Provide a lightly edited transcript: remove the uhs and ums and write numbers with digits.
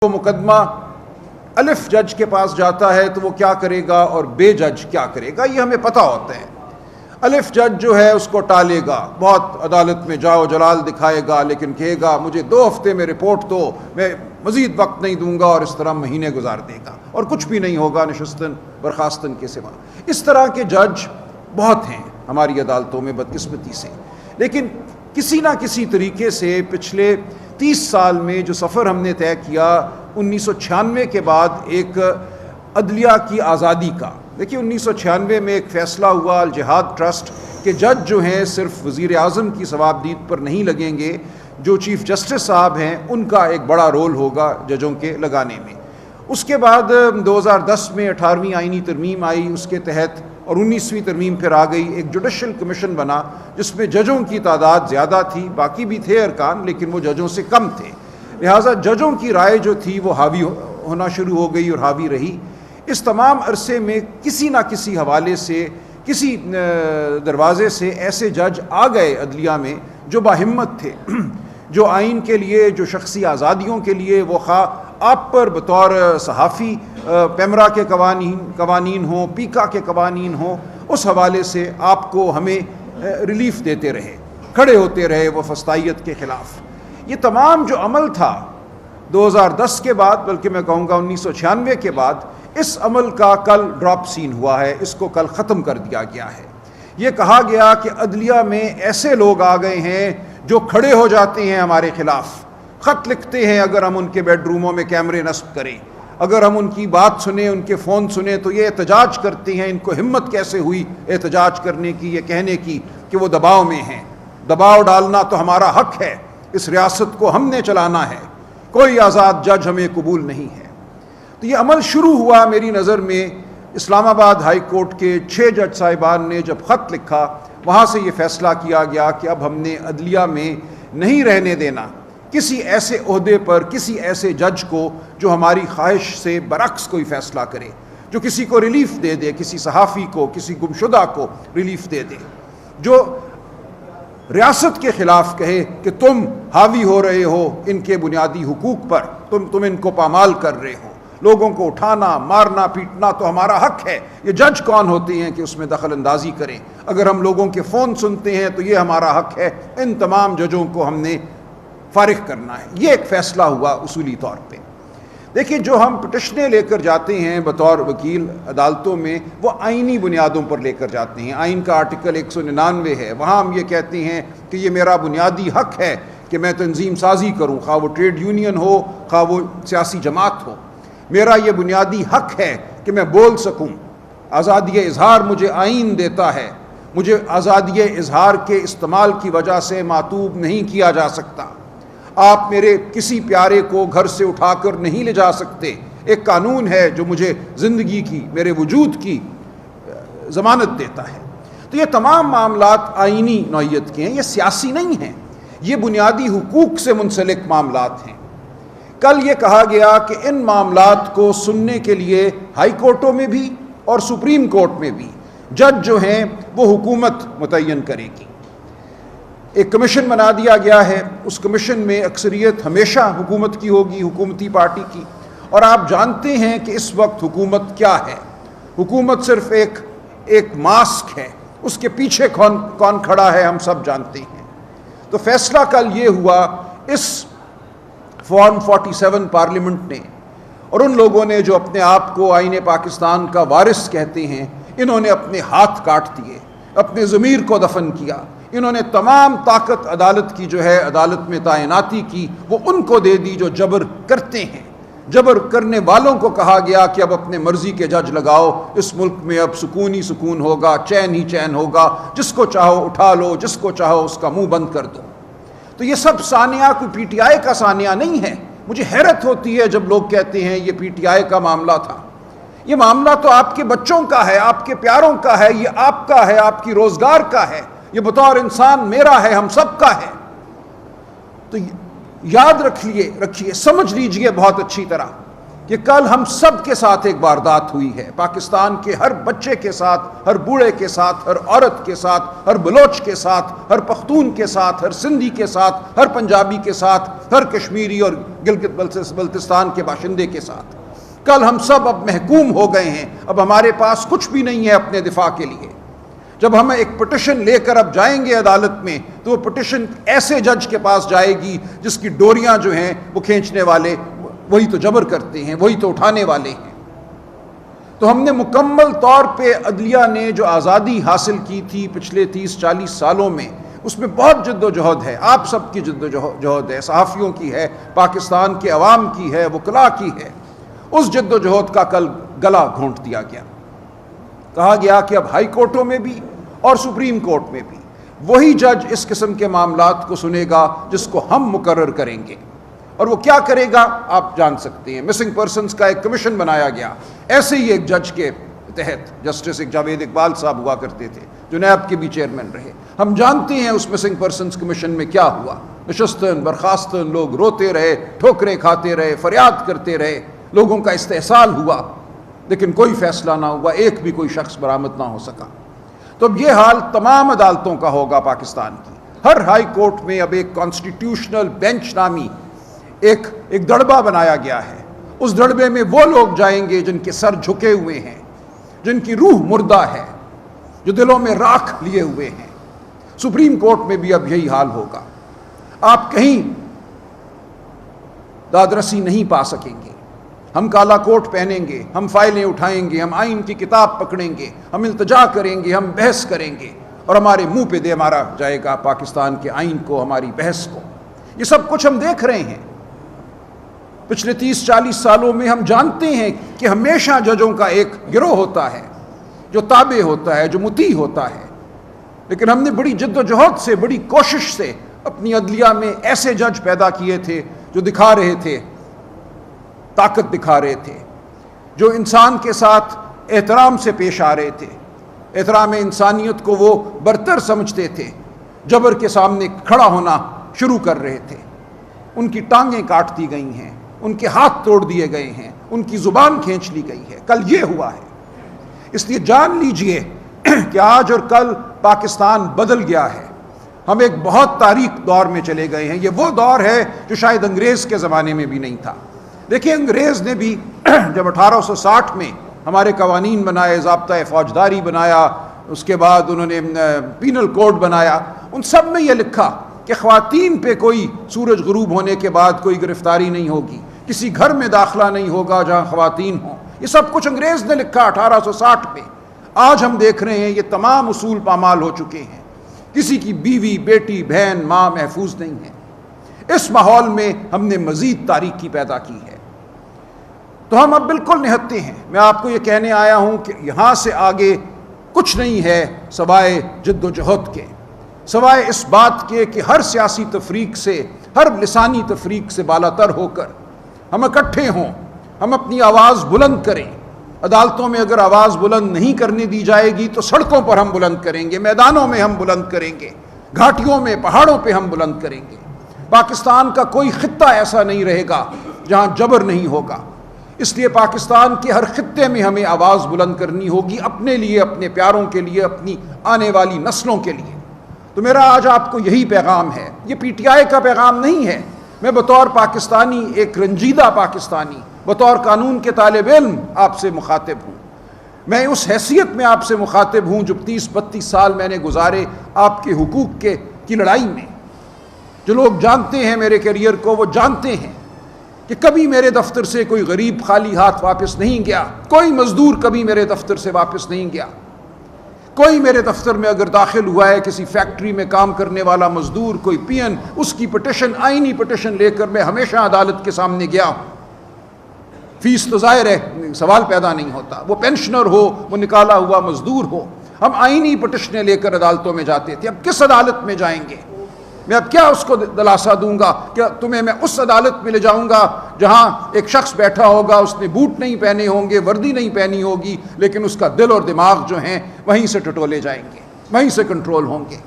وہ مقدمہ الف جج کے پاس جاتا ہے تو وہ کیا کرے گا اور بے جج کیا کرے گا یہ ہمیں پتہ ہوتا ہے. الف جج جو ہے اس کو ٹالے گا, بہت عدالت میں جاؤ جلال دکھائے گا, لیکن کہے گا مجھے 2 ہفتے میں رپورٹ دو, میں مزید وقت نہیں دوں گا, اور اس طرح مہینے گزار دے گا اور کچھ بھی نہیں ہوگا نشستن برخاستن کے سوا. اس طرح کے جج بہت ہیں ہماری عدالتوں میں بدقسمتی سے. لیکن کسی نہ کسی طریقے سے پچھلے 30 سال میں جو سفر ہم نے طے کیا 1996 کے بعد ایک عدلیہ کی آزادی کا, دیکھیے 1996 میں ایک فیصلہ ہوا الجہاد ٹرسٹ کہ جج جو ہیں صرف وزیر اعظم کی ثوابدید پر نہیں لگیں گے, جو چیف جسٹس صاحب ہیں ان کا ایک بڑا رول ہوگا ججوں کے لگانے میں. اس کے بعد 2010 میں 18ویں آئینی ترمیم آئی, اس کے تحت, اور 19ویں ترمیم پھر آ گئی, ایک جوڈیشل کمیشن بنا جس میں ججوں کی تعداد زیادہ تھی, باقی بھی تھے ارکان لیکن وہ ججوں سے کم تھے, لہٰذا ججوں کی رائے جو تھی وہ حاوی ہونا شروع ہو گئی اور حاوی رہی. اس تمام عرصے میں کسی نہ کسی حوالے سے, کسی دروازے سے ایسے جج آ گئے عدلیہ میں جو باہمت تھے, جو آئین کے لیے, جو شخصی آزادیوں کے لیے, وہ خواہ آپ پر بطور صحافی پیمرا کے قوانین ہوں, پیکا کے قوانین ہوں, اس حوالے سے آپ کو ہمیں ریلیف دیتے رہے, کھڑے ہوتے رہے وہ فسطائیت کے خلاف. یہ تمام جو عمل تھا 2010 کے بعد, بلکہ میں کہوں گا 1996 کے بعد, اس عمل کا کل ڈراپ سین ہوا ہے, اس کو کل ختم کر دیا گیا ہے. یہ کہا گیا کہ عدلیہ میں ایسے لوگ آ گئے ہیں جو کھڑے ہو جاتے ہیں ہمارے خلاف, خط لکھتے ہیں اگر ہم ان کے بیڈ روموں میں کیمرے نصب کریں, اگر ہم ان کی بات سنیں, ان کے فون سنیں تو یہ احتجاج کرتے ہیں. ان کو ہمت کیسے ہوئی احتجاج کرنے کی, یہ کہنے کی کہ وہ دباؤ میں ہیں. دباؤ ڈالنا تو ہمارا حق ہے, اس ریاست کو ہم نے چلانا ہے, کوئی آزاد جج ہمیں قبول نہیں ہے. تو یہ عمل شروع ہوا میری نظر میں اسلام آباد ہائی کورٹ کے 6 جج صاحبان نے جب خط لکھا, وہاں سے یہ فیصلہ کیا گیا کہ اب ہم نے عدلیہ میں نہیں رہنے دینا کسی ایسے عہدے پر کسی ایسے جج کو جو ہماری خواہش سے برعکس کوئی فیصلہ کرے, جو کسی کو ریلیف دے دے, کسی صحافی کو, کسی گمشدہ کو ریلیف دے دے, جو ریاست کے خلاف کہے کہ تم حاوی ہو رہے ہو ان کے بنیادی حقوق پر, تم ان کو پامال کر رہے ہو, لوگوں کو اٹھانا مارنا پیٹنا تو ہمارا حق ہے. یہ جج کون ہوتے ہیں کہ اس میں دخل اندازی کریں؟ اگر ہم لوگوں کے فون سنتے ہیں تو یہ ہمارا حق ہے, ان تمام ججوں کو ہم نے فارغ کرنا ہے. یہ ایک فیصلہ ہوا اصولی طور پہ. دیکھیں جو ہم پٹیشنیں لے کر جاتے ہیں بطور وکیل عدالتوں میں, وہ آئینی بنیادوں پر لے کر جاتے ہیں. آئین کا آرٹیکل 199 ہے, وہاں ہم یہ کہتے ہیں کہ یہ میرا بنیادی حق ہے کہ میں تنظیم سازی کروں, خواہ وہ ٹریڈ یونین ہو خواہ وہ سیاسی جماعت ہو. میرا یہ بنیادی حق ہے کہ میں بول سکوں. آزادی اظہار مجھے آئین دیتا ہے, مجھے آزادی اظہار کے استعمال کی وجہ سے معتوب نہیں کیا جا سکتا. آپ میرے کسی پیارے کو گھر سے اٹھا کر نہیں لے جا سکتے. ایک قانون ہے جو مجھے زندگی کی, میرے وجود کی ضمانت دیتا ہے. تو یہ تمام معاملات آئینی نوعیت کے ہیں, یہ سیاسی نہیں ہیں, یہ بنیادی حقوق سے منسلک معاملات ہیں. کل یہ کہا گیا کہ ان معاملات کو سننے کے لیے ہائی کورٹوں میں بھی اور سپریم کورٹ میں بھی جج جو ہیں وہ حکومت متعین کرے گی. ایک کمیشن بنا دیا گیا ہے, اس کمیشن میں اکثریت ہمیشہ حکومت کی ہوگی, حکومتی پارٹی کی. اور آپ جانتے ہیں کہ اس وقت حکومت کیا ہے. حکومت صرف ایک ماسک ہے, اس کے پیچھے کون کھڑا ہے ہم سب جانتے ہیں. تو فیصلہ کل یہ ہوا اس فارم 47 پارلیمنٹ نے اور ان لوگوں نے جو اپنے آپ کو آئین پاکستان کا وارث کہتے ہیں, انہوں نے اپنے ہاتھ کاٹ دیے, اپنے ضمیر کو دفن کیا. انہوں نے تمام طاقت عدالت کی جو ہے عدالت میں تعیناتی کی وہ ان کو دے دی جو جبر کرتے ہیں. جبر کرنے والوں کو کہا گیا کہ اب اپنے مرضی کے جج لگاؤ, اس ملک میں اب سکون ہی سکون ہوگا, چین ہی چین ہوگا, جس کو چاہو اٹھا لو, جس کو چاہو اس کا منہ بند کر دو. تو یہ سب سانیہ کوئی پی ٹی آئی کا سانیہ نہیں ہے. مجھے حیرت ہوتی ہے جب لوگ کہتے ہیں یہ پی ٹی آئی کا معاملہ تھا. یہ معاملہ تو آپ کے بچوں کا ہے, آپ کے پیاروں کا ہے, یہ آپ کا ہے, آپ کی روزگار کا ہے, یہ بطور انسان میرا ہے, ہم سب کا ہے. تو یاد رکھیے, سمجھ لیجئے بہت اچھی طرح کہ کل ہم سب کے ساتھ ایک واردات ہوئی ہے، پاکستان کے ہر بچے کے ساتھ، ہر بوڑھے کے ساتھ، ہر عورت کے ساتھ، ہر بلوچ کے ساتھ، ہر پختون کے ساتھ، ہر سندھی کے ساتھ، ہر پنجابی کے ساتھ، ہر کشمیری اور گلگت بلتستان کے باشندے کے ساتھ۔ کل ہم سب اب محکوم ہو گئے ہیں، اب ہمارے پاس کچھ بھی نہیں ہے اپنے دفاع کے لیے۔ جب ہم ایک پٹیشن لے کر اب جائیں گے عدالت میں تو وہ پٹیشن ایسے جج کے پاس جائے گی جس کی ڈوریاں جو ہیں وہ کھینچنے والے وہی تو جبر کرتے ہیں، وہی تو اٹھانے والے ہیں۔ تو ہم نے مکمل طور پہ عدلیہ نے جو آزادی حاصل کی تھی پچھلے 30-40 سالوں میں، اس میں بہت جد و جہد ہے، آپ سب کی جد و جہد ہے، صحافیوں کی ہے، پاکستان کے عوام کی ہے، وکلاء کی ہے۔ اس جد و جہد کا کل گلا گھونٹ دیا گیا۔ کہا گیا کہ اب ہائی کورٹوں میں بھی اور سپریم کورٹ میں بھی وہی جج اس قسم کے معاملات کو سنے گا جس کو ہم مقرر کریں گے۔ اور وہ کیا کرے گا آپ جان سکتے ہیں، مسنگ پرسنز کا ایک کمیشن بنایا گیا، ایسے ہی ایک جج کے تحت، جسٹس جاوید اقبال صاحب ہوا کرتے تھے جو نیب کے بھی چیئرمین رہے۔ ہم جانتے ہیں اس مسنگ پرسنز کمیشن میں کیا ہوا، نشستن برخاستن لوگ روتے رہے، ٹھوکریں کھاتے رہے، فریاد کرتے رہے، لوگوں کا استحصال ہوا، لیکن کوئی فیصلہ نہ ہوا، ایک بھی کوئی شخص برآمد نہ ہو سکا۔ تو اب یہ حال تمام عدالتوں کا ہوگا پاکستان کی۔ ہر ہائی کورٹ میں اب ایک کانسٹیٹیوشنل بینچ نامی ایک دڑبہ بنایا گیا ہے۔ اس دڑبے میں وہ لوگ جائیں گے جن کے سر جھکے ہوئے ہیں، جن کی روح مردہ ہے، جو دلوں میں راکھ لیے ہوئے ہیں۔ سپریم کورٹ میں بھی اب یہی حال ہوگا۔ آپ کہیں دادرسی نہیں پا سکیں گے۔ ہم کالا کوٹ پہنیں گے، ہم فائلیں اٹھائیں گے، ہم آئین کی کتاب پکڑیں گے، ہم التجا کریں گے، ہم بحث کریں گے، اور ہمارے منہ پہ دے مارا جائے گا پاکستان کے آئین کو، ہماری بحث کو۔ یہ سب کچھ ہم دیکھ رہے ہیں۔ پچھلے 30-40 سالوں میں ہم جانتے ہیں کہ ہمیشہ ججوں کا ایک گروہ ہوتا ہے جو تابع ہوتا ہے، جو مطیع ہوتا ہے، لیکن ہم نے بڑی جد و جہد سے، بڑی کوشش سے اپنی عدلیہ میں ایسے جج پیدا کیے تھے جو دکھا رہے تھے، طاقت دکھا رہے تھے، جو انسان کے ساتھ احترام سے پیش آ رہے تھے، احترام انسانیت کو وہ برتر سمجھتے تھے، جبر کے سامنے کھڑا ہونا شروع کر رہے تھے۔ ان کی ٹانگیں کاٹ دی گئی ہیں، ان کے ہاتھ توڑ دیے گئے ہیں، ان کی زبان کھینچ لی گئی ہے۔ کل یہ ہوا ہے۔ اس لیے جان لیجئے کہ آج اور کل پاکستان بدل گیا ہے۔ ہم ایک بہت تاریک دور میں چلے گئے ہیں۔ یہ وہ دور ہے جو شاید انگریز کے زمانے میں بھی نہیں تھا۔ دیکھیں انگریز نے بھی جب 1860 میں ہمارے قوانین بنائے، ضابطہ فوجداری بنایا، اس کے بعد انہوں نے پینل کوڈ بنایا، ان سب میں یہ لکھا کہ خواتین پہ کوئی سورج غروب ہونے کے بعد کوئی گرفتاری نہیں ہوگی، کسی گھر میں داخلہ نہیں ہوگا جہاں خواتین ہوں۔ یہ سب کچھ انگریز نے لکھا 1860 میں۔ آج ہم دیکھ رہے ہیں یہ تمام اصول پامال ہو چکے ہیں۔ کسی کی بیوی، بیٹی، بہن، ماں محفوظ نہیں ہے۔ اس ماحول میں ہم نے مزید تاریکی پیدا کی ہے۔ تو ہم اب بالکل نہتے ہیں۔ میں آپ کو یہ کہنے آیا ہوں کہ یہاں سے آگے کچھ نہیں ہے سوائے جد و جہد کے، سوائے اس بات کے کہ ہر سیاسی تفریق سے، ہر لسانی تفریق سے بالا تر ہو کر ہم اکٹھے ہوں، ہم اپنی آواز بلند کریں۔ عدالتوں میں اگر آواز بلند نہیں کرنے دی جائے گی تو سڑکوں پر ہم بلند کریں گے، میدانوں میں ہم بلند کریں گے، گھاٹیوں میں، پہاڑوں پہ ہم بلند کریں گے۔ پاکستان کا کوئی خطہ ایسا نہیں رہے گا جہاں جبر نہیں ہوگا۔ اس لیے پاکستان کے ہر خطے میں ہمیں آواز بلند کرنی ہوگی، اپنے لیے، اپنے پیاروں کے لیے، اپنی آنے والی نسلوں کے لیے۔ تو میرا آج آپ کو یہی پیغام ہے۔ یہ پی ٹی آئی کا پیغام نہیں ہے۔ میں بطور پاکستانی، ایک رنجیدہ پاکستانی، بطور قانون کے طالب علم آپ سے مخاطب ہوں۔ میں اس حیثیت میں آپ سے مخاطب ہوں جو 30-32 سال میں نے گزارے آپ کے حقوق کی لڑائی میں۔ جو لوگ جانتے ہیں میرے کیریئر کو وہ جانتے ہیں کہ کبھی میرے دفتر سے کوئی غریب خالی ہاتھ واپس نہیں گیا، کوئی مزدور کبھی میرے دفتر سے واپس نہیں گیا۔ کوئی میرے دفتر میں اگر داخل ہوا ہے کسی فیکٹری میں کام کرنے والا مزدور، کوئی پی این، اس کی پٹیشن، آئینی پٹیشن لے کر میں ہمیشہ عدالت کے سامنے گیا ہوں۔ فیس تو ظاہر ہے سوال پیدا نہیں ہوتا، وہ پینشنر ہو، وہ نکالا ہوا مزدور ہو، ہم آئینی پٹیشنیں لے کر عدالتوں میں جاتے تھے۔ اب کس عدالت میں جائیں گے؟ میں اب کیا اس کو دلاسا دوں گا کہ تمہیں میں اس عدالت میں لے جاؤں گا جہاں ایک شخص بیٹھا ہوگا، اس نے بوٹ نہیں پہنے ہوں گے، وردی نہیں پہنی ہوگی، لیکن اس کا دل اور دماغ جو ہیں وہیں سے ٹٹولے جائیں گے، وہیں سے کنٹرول ہوں گے۔